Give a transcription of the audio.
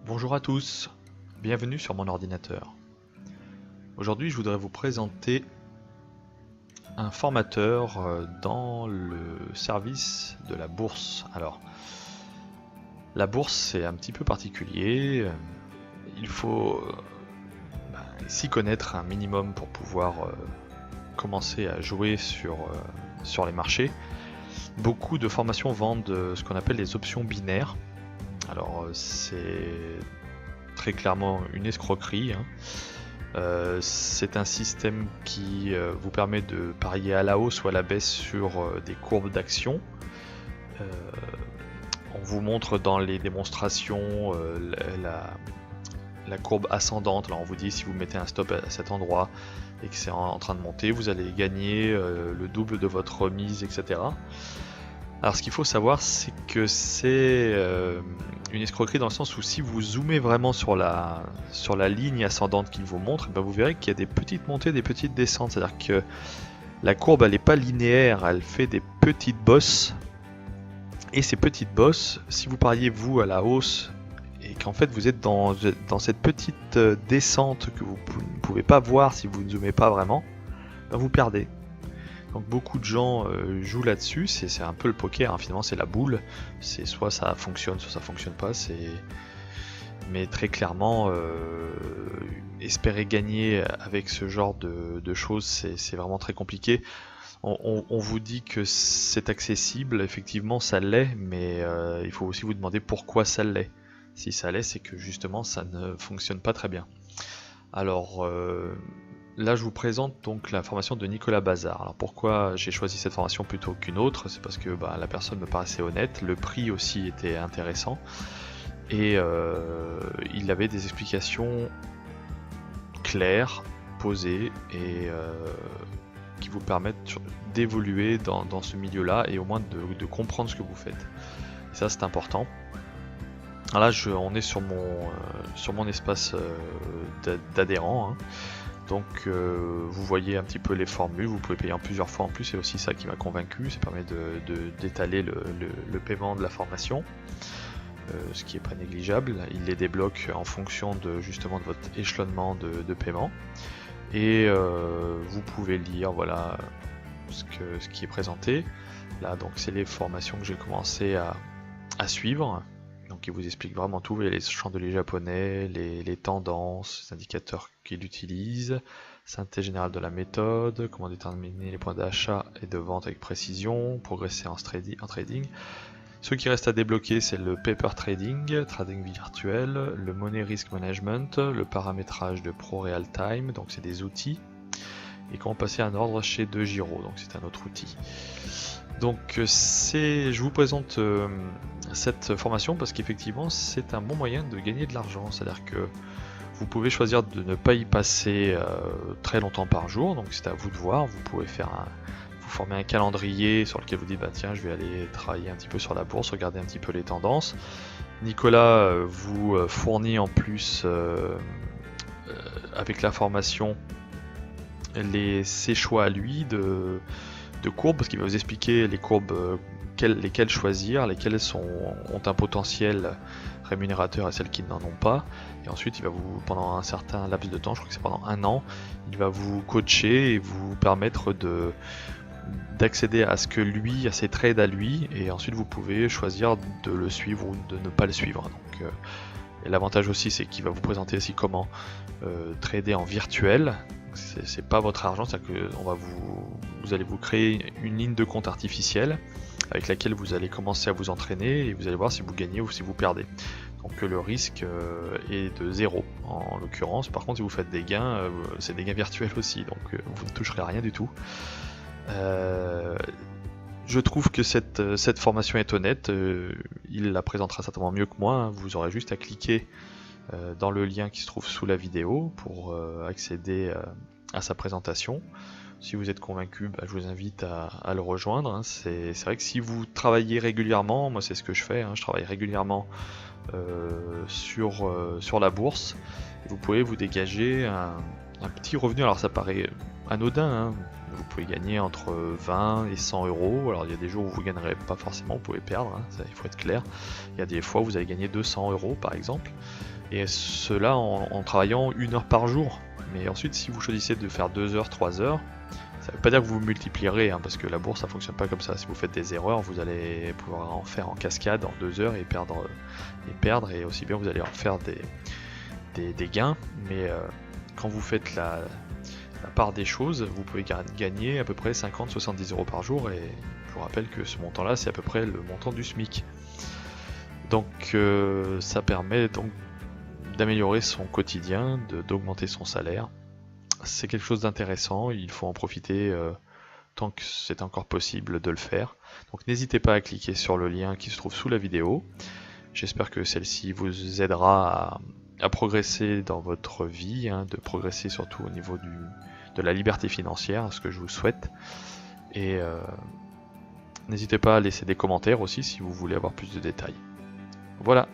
Bonjour à tous, bienvenue sur mon ordinateur. Aujourd'hui je voudrais vous présenter un formateur dans le service de la bourse. Alors, la bourse c'est un petit peu particulier, il faut s'y connaître un minimum pour pouvoir commencer à jouer sur les marchés. Beaucoup de formations vendent ce qu'on appelle les options binaires. Alors c'est très clairement une escroquerie. C'est un système qui vous permet de parier à la hausse ou à la baisse sur des courbes d'actions. On vous montre dans les démonstrations la courbe ascendante. Alors on vous dit si vous mettez un stop à cet endroit et que c'est en train de monter, vous allez gagner le double de votre remise, etc. Alors ce qu'il faut savoir, c'est que c'est une escroquerie dans le sens où si vous zoomez vraiment sur la ligne ascendante qu'il vous montre, ben vous verrez qu'il y a des petites montées, des petites descentes. C'est-à-dire que la courbe elle n'est pas linéaire, elle fait des petites bosses. Et ces petites bosses, si vous pariez vous à la hausse et qu'en fait vous êtes dans cette petite descente que vous ne pouvez pas voir si vous ne zoomez pas vraiment, ben vous perdez. Donc beaucoup de gens jouent là-dessus, c'est un peu le poker, hein. Finalement c'est la boule, c'est soit ça fonctionne, soit ça fonctionne pas, mais très clairement espérer gagner avec ce genre de choses c'est vraiment très compliqué. On vous dit que c'est accessible, effectivement ça l'est, mais il faut aussi vous demander pourquoi ça l'est. Si ça l'est, c'est que justement ça ne fonctionne pas très bien. Alors là, je vous présente donc la formation de Nicolas Bazard. Alors pourquoi j'ai choisi cette formation plutôt qu'une autre? C'est parce que la personne me paraissait honnête, le prix aussi était intéressant, et il avait des explications claires, posées, et qui vous permettent d'évoluer dans ce milieu-là, et au moins de comprendre ce que vous faites. Et ça, c'est important. Alors là, on est sur mon espace d'adhérent, hein. Donc vous voyez un petit peu les formules, vous pouvez payer en plusieurs fois en plus, c'est aussi ça qui m'a convaincu, ça permet d'étaler le paiement de la formation, ce qui est pas négligeable. Il les débloque en fonction justement de votre échelonnement de paiement, et vous pouvez lire voilà ce qui est présenté. Là donc c'est les formations que j'ai commencé à suivre. Donc il vous explique vraiment tout, les chandeliers japonais, les tendances, les indicateurs qu'il utilise, synthèse générale de la méthode, comment déterminer les points d'achat et de vente avec précision, progresser en trading. Ce qui reste à débloquer, c'est le paper trading virtuel, le money risk management, le paramétrage de Pro Real Time, donc c'est des outils, et comment passer un ordre chez DeGiro, donc c'est un autre outil. Donc je vous présente cette formation parce qu'effectivement c'est un bon moyen de gagner de l'argent, c'est-à-dire que vous pouvez choisir de ne pas y passer très longtemps par jour, donc c'est à vous de voir. Vous pouvez vous former un calendrier sur lequel vous dites tiens je vais aller travailler un petit peu sur la bourse, regarder un petit peu les tendances. Nicolas vous fournit en plus avec la formation ses choix à lui de courbes, parce qu'il va vous expliquer les courbes, lesquelles choisir, lesquelles ont un potentiel rémunérateur et celles qui n'en ont pas. Et ensuite, il va pendant un certain laps de temps, je crois que c'est pendant 1 an, il va vous coacher et vous permettre d'accéder à ce que lui, à ses trades à lui, et ensuite vous pouvez choisir de le suivre ou de ne pas le suivre. Donc, et l'avantage aussi, c'est qu'il va vous présenter aussi comment trader en virtuel. C'est pas votre argent, c'est-à-dire que vous allez vous créer une ligne de compte artificielle avec laquelle vous allez commencer à vous entraîner, et vous allez voir si vous gagnez ou si vous perdez. Donc le risque est de 0 en l'occurrence. Par contre, si vous faites des gains, c'est des gains virtuels aussi, donc vous ne toucherez à rien du tout. Je trouve que cette formation est honnête, il la présentera certainement mieux que moi, hein. Vous aurez juste à cliquer dans le lien qui se trouve sous la vidéo pour accéder à sa présentation. Si vous êtes convaincu, je vous invite à le rejoindre, hein. C'est vrai que si vous travaillez régulièrement, moi c'est ce que je fais, hein, je travaille régulièrement sur la bourse, et vous pouvez vous dégager un petit revenu. Alors ça paraît anodin, hein. Vous pouvez gagner entre 20 et 100 euros. Alors il y a des jours où vous ne gagnerez pas forcément, vous pouvez perdre, hein, ça, il faut être clair. Il y a des fois où vous allez gagner 200 euros par exemple. Et cela en travaillant 1 heure par jour. Mais ensuite, si vous choisissez de faire 2 heures, 3 heures, ça ne veut pas dire que vous multiplierez, hein, parce que la bourse ça fonctionne pas comme ça. Si vous faites des erreurs, vous allez pouvoir en faire en cascade en 2 heures et perdre, et aussi bien vous allez en faire des gains. Mais quand vous faites la part des choses, vous pouvez gagner à peu près 50-70 euros par jour, et je vous rappelle que ce montant là c'est à peu près le montant du SMIC. Donc ça permet donc d'améliorer son quotidien, d'augmenter son salaire. C'est quelque chose d'intéressant, il faut en profiter tant que c'est encore possible de le faire. Donc n'hésitez pas à cliquer sur le lien qui se trouve sous la vidéo. J'espère que celle-ci vous aidera à progresser dans votre vie, hein, de progresser surtout au niveau de la liberté financière, ce que je vous souhaite. Et n'hésitez pas à laisser des commentaires aussi si vous voulez avoir plus de détails. Voilà,